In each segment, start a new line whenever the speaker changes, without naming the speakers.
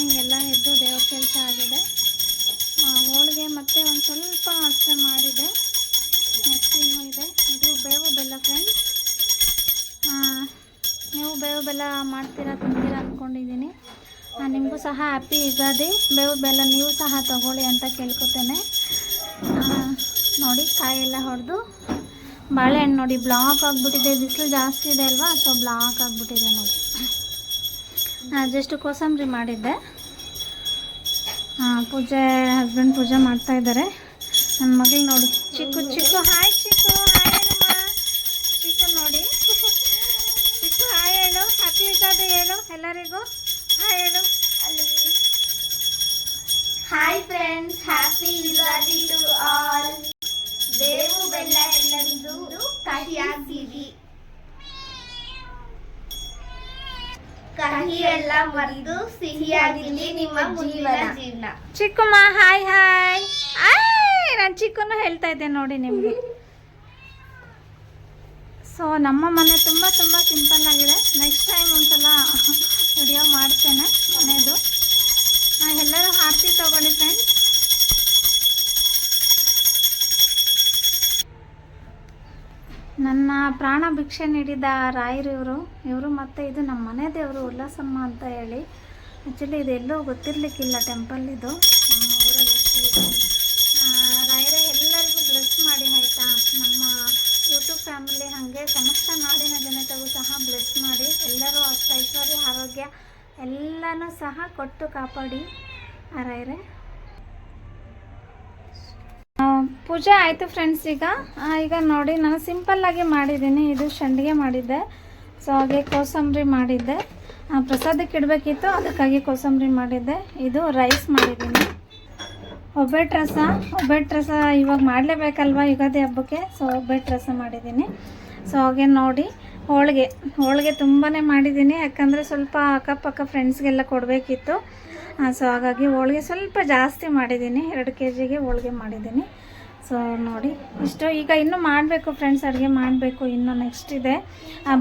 Morning ಎಲ್ಲ ಎದ್ದು ದೇವ್ರ ಕೆಲಸ ಆಗಿದೆ. ಹೋಳಿಗೆ ಮತ್ತೆ ಒಂದು ಸ್ವಲ್ಪ ಅಷ್ಟೇ ಮಾಡಿದೆ. ನೆಕ್ಸ್ಟ್ ಇನ್ನೂ ಇದೆ. ಇದು ಬೇವು ಬೆಲ್ಲ ಫ್ರೆಂಡ್ಸ್. ನೀವು ಬೇವು ಬೆಲ್ಲ ಮಾಡ್ತೀರಾ ತಿಂತೀರಾ ಅಂದ್ಕೊಂಡಿದ್ದೀನಿ. ನಿಮಗೂ ಸಹ ಹ್ಯಾಪಿ ಯುಗಾದಿ. ಬೇವು ಬೆಲ್ಲ ನೀವು ಸಹ ತಗೊಳ್ಳಿ ಅಂತ ಕೇಳ್ಕೊತೇನೆ. ನೋಡಿ ಕಾಯೆಲ್ಲ ಹೊಡೆದು ಬಾಳೆಹಣ್ಣು ನೋಡಿ ಬ್ಲಾಕ್ ಆಗಿಬಿಟ್ಟಿದೆ. ಬಿಸಿಲು ಜಾಸ್ತಿ ಇದೆ ಅಲ್ವಾ, ಸೊ ಬ್ಲಾಕ್ ಆಗಿಬಿಟ್ಟಿದೆ ನೋಡಿ. ಜಸ್ಟ್ ಕೋಸಂಬರಿ ಮಾಡಿದ್ದೆ. ಪೂಜೆ ಹಸ್ಬೆಂಡ್ ಪೂಜೆ ಮಾಡ್ತಾಯಿದ್ದಾರೆ. ನನ್ನ ಮಗಳು ನೋಡಿ ಚಿಕ್ಕು ಚಿಕ್ಕು ಹಾಯ್ ಚಿಕ್ಕು ಹಾಯ್ ಹೇಳಮ್ಮ. ಚಿಕ್ಕು ನೋಡಿ ಚಿಕ್ಕು ಹಾಯ್ ಹೇಳು. ಹ್ಯಾಪಿ ಯುಗಾದಿ ಹೇಳು ಎಲ್ಲರಿಗೂ. ಹಾಯ್ ಹೇಳು.
Hi friends, happy Ugadi to all. ಬೇವು ಬೆಲ್ಲ ಎಲ್ಲರಿಗೂ ಕಹಿಯಾಗಿರಿ. ಕಹಿ ಎಲ್ಲ ಮರೆದು ಸಿಹಿಯಾಗಿರಲಿ ನಿಮ್ಮ ಜೀವನ.
ಚಿಕ್ಕಮ್ಮ ಹಾಯ್ ಹಾಯ್. ನಾನು ಚಿಕ್ಕನ್ನು ಹೇಳ್ತಾ ಇದ್ದೆ ನೋಡಿ ನಿಮಗೆ. ಸೊ ನಮ್ಮ ಮನೆ ತುಂಬ ಸಿಂಪಲ್ ಆಗಿದೆ. ನೆಕ್ಸ್ಟ್ ಟೈಮ್ ಒಂದ್ಸಲ ವಿಡಿಯೋ ಮಾಡ್ತೇನೆ ಮನೆಯದು. ಎಲ್ಲರೂ ಆರತಿ ತಗೊಳ್ಳಿ ಫ್ರೆಂಡ್ಸ್. ನನ್ನ ಪ್ರಾಣ ಭಿಕ್ಷೆ ನೀಡಿದ ರಾಯರು ಇವರು ಮತ್ತು ಇದು ನಮ್ಮ ಮನೆ ದೇವರು ಉಲ್ಲಾಸಮ್ಮ ಅಂತ ಹೇಳಿ. ಆ್ಯಕ್ಚುಲಿ ಇದೆಲ್ಲೋ ಗೊತ್ತಿರಲಿಕ್ಕಿಲ್ಲ ಟೆಂಪಲ್ ಇದು ನಮ್ಮ ಊರಲ್ಲಿ ಅಷ್ಟೇ ಇದೆ. ರಾಯರೇ ಎಲ್ಲರಿಗೂ ಬ್ಲೆಸ್ ಮಾಡಿ ಆಯಿತಾ. ನಮ್ಮ ಯೂಟ್ಯೂಬ್ ಫ್ಯಾಮಿಲಿ ಹಾಗೆ ಸಮಸ್ತ ನಾಡಿನ ಜನತೆಗೂ ಸಹ ಬ್ಲೆಸ್ ಮಾಡಿ. ಎಲ್ಲರೂ ಅಷ್ಟು ಐಶ್ವರ್ಯ ಆರೋಗ್ಯ ಎಲ್ಲನೂ ಸಹ ಕೊಟ್ಟು ಕಾಪಾಡಿ ರಾಯರೇ. ಪೂಜೆ ಆಯಿತು ಫ್ರೆಂಡ್ಸ್. ಈಗ ನೋಡಿ ನಾನು ಸಿಂಪಲ್ಲಾಗಿ ಮಾಡಿದ್ದೀನಿ. ಇದು ಸಂಡಿಗೆ ಮಾಡಿದ್ದೆ. ಸೊ ಹಾಗೆ ಕೋಸಂಬರಿ ಮಾಡಿದ್ದೆ. ಪ್ರಸಾದಕ್ಕೆ ಇಡಬೇಕಿತ್ತು, ಅದಕ್ಕಾಗಿ ಕೋಸಂಬರಿ ಮಾಡಿದ್ದೆ. ಇದು ರೈಸ್ ಮಾಡಿದ್ದೀನಿ. ಒಬ್ಬಟ್ಟು ರಸ ಇವಾಗ ಮಾಡಲೇಬೇಕಲ್ವ ಯುಗಾದಿ ಹಬ್ಬಕ್ಕೆ. ಸೊ ಒಬ್ಬಟ್ಟು ರಸ ಮಾಡಿದ್ದೀನಿ. ಸೊ ಹಾಗೆ ನೋಡಿ ಹೋಳಿಗೆ ತುಂಬಾ ಮಾಡಿದ್ದೀನಿ. ಯಾಕಂದರೆ ಸ್ವಲ್ಪ ಅಕ್ಕಪಕ್ಕ ಫ್ರೆಂಡ್ಸ್ಗೆಲ್ಲ ಕೊಡಬೇಕಿತ್ತು. ಸೊ ಹಾಗಾಗಿ ಹೋಳಿಗೆ ಸ್ವಲ್ಪ ಜಾಸ್ತಿ ಮಾಡಿದ್ದೀನಿ. 2 kg ಹೋಳಿಗೆ ಮಾಡಿದ್ದೀನಿ. ಸೊ ನೋಡಿ ಇಷ್ಟು. ಈಗ ಇನ್ನೂ ಮಾಡಬೇಕು ಫ್ರೆಂಡ್ಸ್, ಅಡುಗೆ ಮಾಡಬೇಕು. ಇನ್ನೂ ನೆಕ್ಸ್ಟ್ ಇದೆ,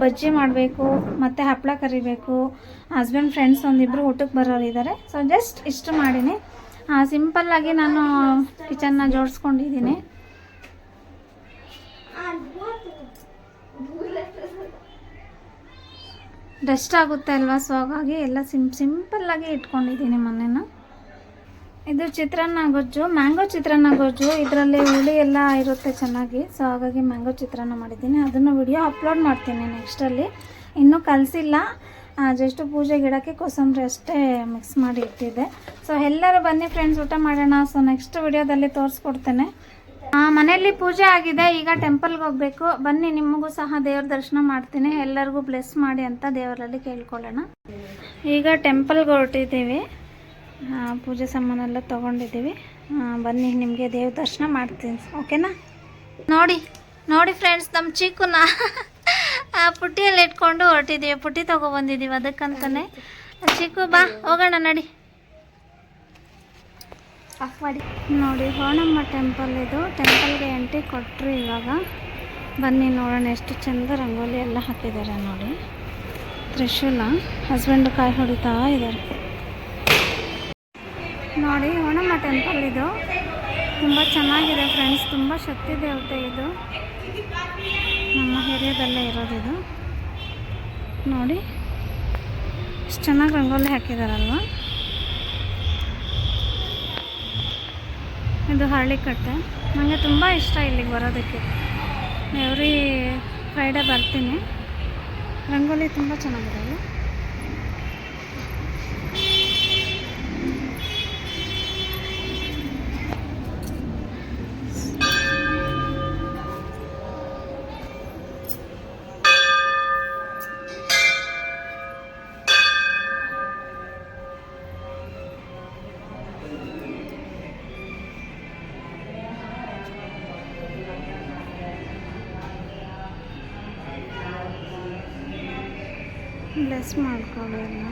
ಬಜ್ಜಿ ಮಾಡಬೇಕು ಮತ್ತು ಹಪ್ಪಳ ಕರಿಬೇಕು. ಹಸ್ಬೆಂಡ್ ಫ್ರೆಂಡ್ಸ್ ಒಂದಿಬ್ಬರು ಊಟಕ್ಕೆ ಬರೋರಿದ್ದಾರೆ. ಸೊ ಜಸ್ಟ್ ಇಷ್ಟು ಮಾಡೀನಿ. ಸಿಂಪಲ್ಲಾಗಿ ನಾನು ಕಿಚನ್ನ ಜೋಡಿಸ್ಕೊಂಡಿದ್ದೀನಿ. ಡಸ್ಟ್ ಆಗುತ್ತೆ ಅಲ್ವಾ, ಸೊ ಹಾಗಾಗಿ ಎಲ್ಲ ಸಿಂಪಲ್ಲಾಗಿ ಇಟ್ಕೊಂಡಿದ್ದೀನಿ ಮನೇನ. ಇದು ಚಿತ್ರಾನ್ನ ಗೊಜ್ಜು, ಮ್ಯಾಂಗೋ ಚಿತ್ರಾನ್ನ ಗೊಜ್ಜು. ಇದರಲ್ಲಿ ಹುಳಿ ಎಲ್ಲ ಇರುತ್ತೆ ಚೆನ್ನಾಗಿ. ಸೊ ಹಾಗಾಗಿ ಮ್ಯಾಂಗೋ ಚಿತ್ರಾನ್ನ ಮಾಡಿದ್ದೀನಿ. ಅದನ್ನು ವಿಡಿಯೋ ಅಪ್ಲೋಡ್ ಮಾಡ್ತೀನಿ ನೆಕ್ಸ್ಟಲ್ಲಿ. ಇನ್ನೂ ಕಲಿಸಿಲ್ಲ, ಜಸ್ಟ್ ಪೂಜೆ ಗಿಡಕ್ಕೆ ಕೋಸಂಬರಿ ಅಷ್ಟೇ ಮಿಕ್ಸ್ ಮಾಡಿ ಇಟ್ಟಿದ್ದೆ. ಸೊ ಎಲ್ಲರೂ ಬನ್ನಿ ಫ್ರೆಂಡ್ಸ್, ಊಟ ಮಾಡೋಣ. ಸೊ ನೆಕ್ಸ್ಟ್ ವಿಡಿಯೋದಲ್ಲಿ ತೋರಿಸ್ಕೊಡ್ತೇನೆ. ಮನೆಯಲ್ಲಿ ಪೂಜೆ ಆಗಿದೆ. ಈಗ ಟೆಂಪಲ್ಗೆ ಹೋಗಬೇಕು. ಬನ್ನಿ, ನಿಮಗೂ ಸಹ ದೇವ್ರ ದರ್ಶನ ಮಾಡ್ತೀನಿ. ಎಲ್ಲರಿಗೂ ಬ್ಲೆಸ್ ಮಾಡಿ ಅಂತ ದೇವರಲ್ಲಿ ಕೇಳ್ಕೊಳ್ಳೋಣ. ಈಗ ಟೆಂಪಲ್ಗೆ ಹೊರಟಿದ್ದೀವಿ. ಪೂಜೆ ಸಾಮಾನೆಲ್ಲ ತೊಗೊಂಡಿದ್ದೀವಿ. ಬನ್ನಿ, ನಿಮಗೆ ದೇವ್ರ ದರ್ಶನ ಮಾಡ್ತೀನಿ. ಓಕೆನಾ? ನೋಡಿ ಫ್ರೆಂಡ್ಸ್, ನಮ್ಮ ಚಿಕ್ಕುನ ಪುಟ್ಟಿಯಲ್ಲಿ ಇಟ್ಕೊಂಡು ಹೊರಟಿದ್ದೀವಿ. ಪುಟ್ಟಿ ತೊಗೊಬಂದಿದ್ದೀವಿ ಅದಕ್ಕಂತಾನೆ. ಚಿಕ್ಕು ಬಾ ಹೋಗೋಣ ನಡಿ.
ಆಫ್ ಮಾಡಿ
ನೋಡಿ, ಹೋಣಮ್ಮ ಟೆಂಪಲ್ ಇದು. ಟೆಂಪಲ್ಗೆ ಎಂಟ್ರಿ ಕೊಟ್ಟರು. ಇವಾಗ ಬನ್ನಿ ನೋಡೋಣ. ಎಷ್ಟು ಚೆಂದ ರಂಗೋಲಿ ಎಲ್ಲ ಹಾಕಿದ್ದಾರೆ ನೋಡಿ. ತ್ರಿಶೂಲ. ಹಸ್ಬೆಂಡು ಕಾಯಿ ಹೊಡಿತಾ ಇದ್ದಾರೆ ನೋಡಿ. ಹೋಣಮ್ಮ ಟೆಂಪಲ್ ಇದು ತುಂಬ ಚೆನ್ನಾಗಿದೆ ಫ್ರೆಂಡ್ಸ್. ತುಂಬ ಶಕ್ತಿ ದೇವತೆ ಇದು. ನಮ್ಮ ಏರಿಯಾದಲ್ಲೇ ಇರೋದಿದು ನೋಡಿ. ಎಷ್ಟು ಚೆನ್ನಾಗಿ ರಂಗೋಲಿ ಹಾಕಿದಾರಲ್ವ. ಇದು ಹಳ್ಳಿಕಟ್ಟೆ. ನನಗೆ ತುಂಬ ಇಷ್ಟ ಇಲ್ಲಿಗೆ ಬರೋದಕ್ಕೆ. ಎವ್ರಿ ಫ್ರೈಡೇ ಬರ್ತೀನಿ. ರಂಗೋಲಿ ತುಂಬ ಚೆನ್ನಾಗಿದೆ ಅಲ್ಲ. ಬ್ಲೆಸ್ ಮಾಡ್ಕೊಳ್ಳಿ ಎಲ್ಲ.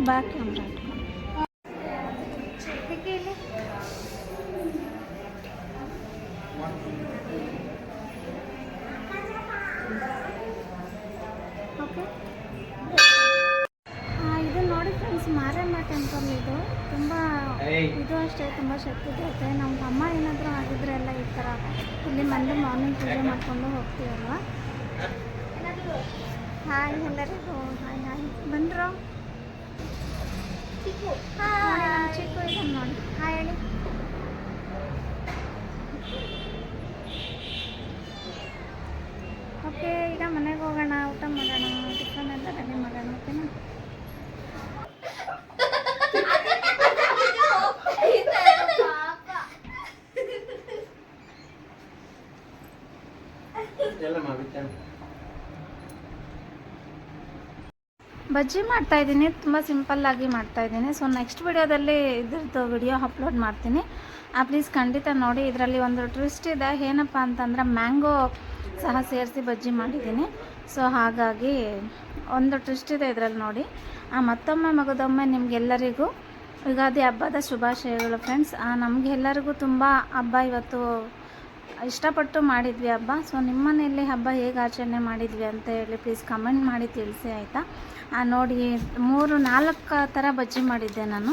ಬ್ಯಾಕ್ ಕ್ಯಾಮ್ರಾ ಇದು ಅಷ್ಟೇ ತುಂಬ ಶಕ್ತಿ ಇರುತ್ತೆ. ನಮ್ಮ ಅಮ್ಮ ಏನಾದರೂ ಆಗಿದ್ರೆ ಎಲ್ಲ ಈ ಥರ ಇಲ್ಲಿ ಬಂದು ಮಾರ್ನಿಂಗ್ ಪೂಜೆ ಮಾಡಿಕೊಂಡು ಹೋಗ್ತೀವಲ್ವ. ಹಾಯ್ ಎಲ್ಲರಿಗೂ, ಹಾಯ್ ಹಾಯ್ ಬಂದರು. ನೋಡಿ ನಮ್ಮ ಚಿಕ್ಕು ಇದನ್ನು ನೋಡಿ, ಹಾಯ್ ಹೇಳಿ. ಓಕೆ, ಈಗ ಮನೆಗೆ ಹೋಗೋಣ, ಊಟ ಮಾಡೋಣ, ಟಿಫನ್ ಎಲ್ಲ ರೆಡಿ ಮಾಡೋಣ. ಓಕೆನಾ? ಬಜ್ಜಿ ಮಾಡ್ತಾಯಿದ್ದೀನಿ, ತುಂಬ ಸಿಂಪಲ್ಲಾಗಿ ಮಾಡ್ತಾಯಿದ್ದೀನಿ. ಸೊ ನೆಕ್ಸ್ಟ್ ವಿಡಿಯೋದಲ್ಲಿ ಇದ್ರದ್ದು ವಿಡಿಯೋ ಅಪ್ಲೋಡ್ ಮಾಡ್ತೀನಿ. ಪ್ಲೀಸ್ ಖಂಡಿತ ನೋಡಿ. ಇದರಲ್ಲಿ ಒಂದು ಟ್ವಿಸ್ಟ್ ಇದೆ. ಏನಪ್ಪ ಅಂತಂದರೆ ಮ್ಯಾಂಗೋ ಸಹ ಸೇರಿಸಿ ಬಜ್ಜಿ ಮಾಡಿದ್ದೀನಿ. ಸೊ ಹಾಗಾಗಿ ಒಂದು ಟ್ವಿಸ್ಟ್ ಇದೆ ಇದರಲ್ಲಿ ನೋಡಿ. ಮತ್ತೊಮ್ಮೆ ಮಗದೊಮ್ಮೆ ನಿಮಗೆಲ್ಲರಿಗೂ ಯುಗಾದಿ ಹಬ್ಬದ ಶುಭಾಶಯಗಳು ಫ್ರೆಂಡ್ಸ್. ನಮಗೆಲ್ಲರಿಗೂ ತುಂಬ ಹಬ್ಬ ಇವತ್ತು ಇಷ್ಟಪಟ್ಟು ಮಾಡಿದ್ವಿ ಹಬ್ಬ. ಸೊ ನಿಮ್ಮ ಮನೆಯಲ್ಲಿ ಹಬ್ಬ ಹೇಗೆ ಆಚರಣೆ ಮಾಡಿದ್ವಿ ಅಂತ ಹೇಳಿ ಪ್ಲೀಸ್ ಕಮೆಂಟ್ ಮಾಡಿ ತಿಳಿಸಿ, ಆಯಿತಾ? ನೋಡಿ 3-4 ಥರ ಬಜ್ಜಿ ಮಾಡಿದ್ದೆ ನಾನು.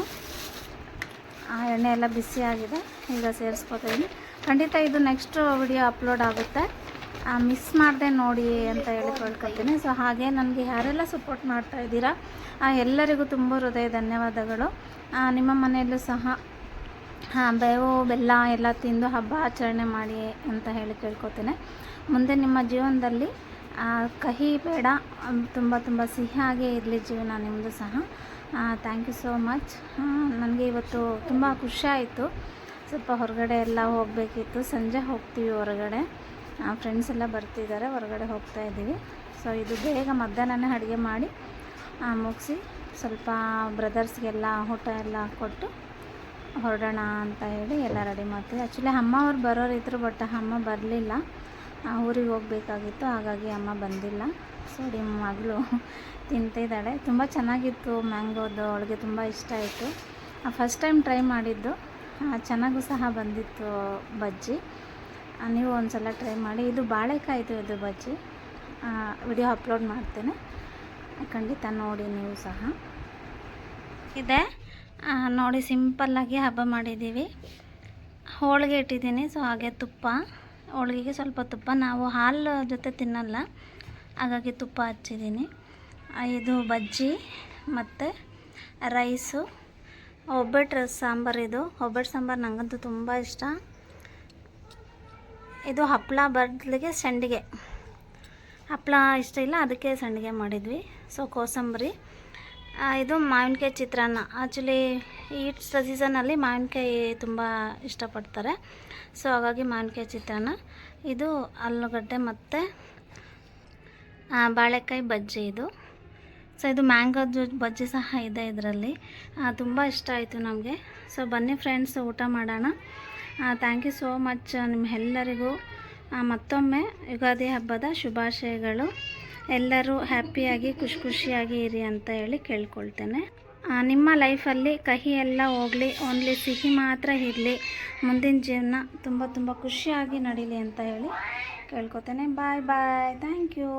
ಎಣ್ಣೆ ಎಲ್ಲ ಬಿಸಿಯಾಗಿದೆ, ಈಗ ಸೇರಿಸ್ಕೊತೀನಿ. ಖಂಡಿತ ಇದು ನೆಕ್ಸ್ಟ್ ವಿಡಿಯೋ ಅಪ್ಲೋಡ್ ಆಗುತ್ತೆ, ಮಿಸ್ ಮಾಡದೆ ನೋಡಿ ಅಂತ ಹೇಳಿ ಕೇಳ್ಕೊತೀನಿ. ಸೊ ಹಾಗೆ ನನಗೆ ಯಾರೆಲ್ಲ ಸಪೋರ್ಟ್ ಮಾಡ್ತಾಯಿದ್ದೀರಾ ಎಲ್ಲರಿಗೂ ತುಂಬ ಹೃದಯ ಧನ್ಯವಾದಗಳು. ನಿಮ್ಮ ಮನೆಯಲ್ಲೂ ಸಹ ಬೇವು ಬೆಲ್ಲ ಎಲ್ಲ ತಿಂದು ಹಬ್ಬ ಆಚರಣೆ ಮಾಡಿ ಅಂತ ಹೇಳಿ ಕೇಳ್ಕೊತೀನಿ. ಮುಂದೆ ನಿಮ್ಮ ಜೀವನದಲ್ಲಿ ಕಹಿ ಬೇಡ, ತುಂಬ ತುಂಬ ಸಿಹಿಯಾಗೇ ಇರಲಿ ಜೀವನ ನಿಮ್ಮದು ಸಹ. Thank you so much. ನನಗೆ ಇವತ್ತು ತುಂಬ ಖುಷಿ ಆಯಿತು. ಸ್ವಲ್ಪ ಹೊರಗಡೆ ಎಲ್ಲ ಹೋಗಬೇಕಿತ್ತು, ಸಂಜೆ ಹೋಗ್ತೀವಿ ಹೊರಗಡೆ. ಫ್ರೆಂಡ್ಸ್ ಎಲ್ಲ ಬರ್ತಿದ್ದಾರೆ, ಹೊರಗಡೆ ಹೋಗ್ತಾ ಇದ್ದೀವಿ. ಸೊ ಇದು ಬೇಗ ಮಧ್ಯಾಹ್ನನೇ ಅಡುಗೆ ಮಾಡಿ ಮುಗಿಸಿ ಸ್ವಲ್ಪ ಬ್ರದರ್ಸ್ಗೆಲ್ಲ ಊಟ ಎಲ್ಲ ಕೊಟ್ಟು ಹೊರಡೋಣ ಅಂತ ಹೇಳಿ ಎಲ್ಲ ರೆಡಿ ಮಾಡ್ತೀವಿ. ಆ್ಯಕ್ಚುಲಿ ಅಮ್ಮ ಅವ್ರು ಬರೋರಿದ್ರು, ಬಟ್ ಅಮ್ಮ ಬರಲಿಲ್ಲ, ಊರಿಗೆ ಹೋಗಬೇಕಾಗಿತ್ತು, ಹಾಗಾಗಿ ಅಮ್ಮ ಬಂದಿಲ್ಲ. ಸೊ ನಿಮ್ಮ ಮಗಳು ತಿಂತಿದ್ದಾಳೆ. ತುಂಬ ಚೆನ್ನಾಗಿತ್ತು ಮ್ಯಾಂಗೋದು, ಅವಳಿಗೆ ತುಂಬ ಇಷ್ಟ ಆಯಿತು. ಫಸ್ಟ್ ಟೈಮ್ ಟ್ರೈ ಮಾಡಿದ್ದು, ಚೆನ್ನಾಗೂ ಸಹ ಬಂದಿತ್ತು ಬಜ್ಜಿ. ನೀವು ಒಂದು ಸಲ ಟ್ರೈ ಮಾಡಿ. ಇದು ಬಾಳೆಕಾಯಿದು ಇದು ಬಜ್ಜಿ, ವಿಡಿಯೋ ಅಪ್ಲೋಡ್ ಮಾಡ್ತೇನೆ, ಖಂಡಿತ ನೋಡಿ ನೀವು ಸಹ. ಇದೆ ನೋಡಿ, ಸಿಂಪಲ್ಲಾಗಿ ಹಬ್ಬ ಮಾಡಿದ್ದೀವಿ. ಹೋಳಿಗೆ ಇಟ್ಟಿದ್ದೀನಿ. ಸೊ ಹಾಗೆ ತುಪ್ಪ, ಹೋಳಿಗೆಗೆ ಸ್ವಲ್ಪ ತುಪ್ಪ, ನಾವು ಹಾಲು ಜೊತೆ ತಿನ್ನಲ್ಲ, ಹಾಗಾಗಿ ತುಪ್ಪ ಹಚ್ಚಿದ್ದೀನಿ. ಇದು ಬಜ್ಜಿ ಮತ್ತು ರೈಸು, ಒಬ್ಬಟ್ಟು ಸಾಂಬಾರು. ಇದು ಒಬ್ಬಟ್ಟು ಸಾಂಬಾರು ನನಗಂತೂ ತುಂಬ ಇಷ್ಟ. ಇದು ಹಪ್ಪಳ ಬದಲಿಗೆ ಸಂಡಿಗೆ, ಹಪ್ಪಳ ಇಷ್ಟ ಇಲ್ಲ, ಅದಕ್ಕೆ ಸಂಡಿಗೆ ಮಾಡಿದ್ವಿ. ಸೊ ಕೋಸಂಬರಿ, ಇದು ಮಾವಿನಕಾಯಿ ಚಿತ್ರಾನ್ನ. ಆ್ಯಕ್ಚುಲಿ ಈ ಸೀಸನಲ್ಲಿ ಮಾವಿನಕಾಯಿ ತುಂಬ ಇಷ್ಟಪಡ್ತಾರೆ, ಸೊ ಹಾಗಾಗಿ ಮಾವಿನಕಾಯಿ ಚಿತ್ರಾನ್ನ. ಇದು ಆಲೂಗಡ್ಡೆ ಮತ್ತು ಬಾಳೆಕಾಯಿ ಬಜ್ಜಿ ಇದು. ಸೊ ಇದು ಮ್ಯಾಂಗೋದು ಬಜ್ಜಿ ಸಹ ಇದೆ ಇದರಲ್ಲಿ. ತುಂಬ ಇಷ್ಟ ಆಯಿತು ನಮಗೆ. ಸೊ ಬನ್ನಿ ಫ್ರೆಂಡ್ಸ್, ಊಟ ಮಾಡೋಣ. Thank you so much. ನಿಮ್ಮೆಲ್ಲರಿಗೂ ಮತ್ತೊಮ್ಮೆ ಯುಗಾದಿ ಹಬ್ಬದ ಶುಭಾಶಯಗಳು. ಎಲ್ಲರೂ ಹ್ಯಾಪಿಯಾಗಿ ಖುಷಿಯಾಗಿ ಇರಿ ಅಂತ ಹೇಳಿ ಕೇಳ್ಕೊಳ್ತೇನೆ. ನಿಮ್ಮ ಲೈಫಲ್ಲಿ ಕಹಿ ಎಲ್ಲ ಹೋಗಲಿ, ಓನ್ಲಿ ಸಿಹಿ ಮಾತ್ರ ಇರಲಿ, ಮುಂದಿನ ಜೀವನ ತುಂಬ ತುಂಬ ಖುಷಿಯಾಗಿ ನಡೀಲಿ ಅಂತ ಹೇಳಿ ಕೇಳ್ಕೊತೇನೆ. ಬಾಯ್ ಬಾಯ್, ಥ್ಯಾಂಕ್ ಯು.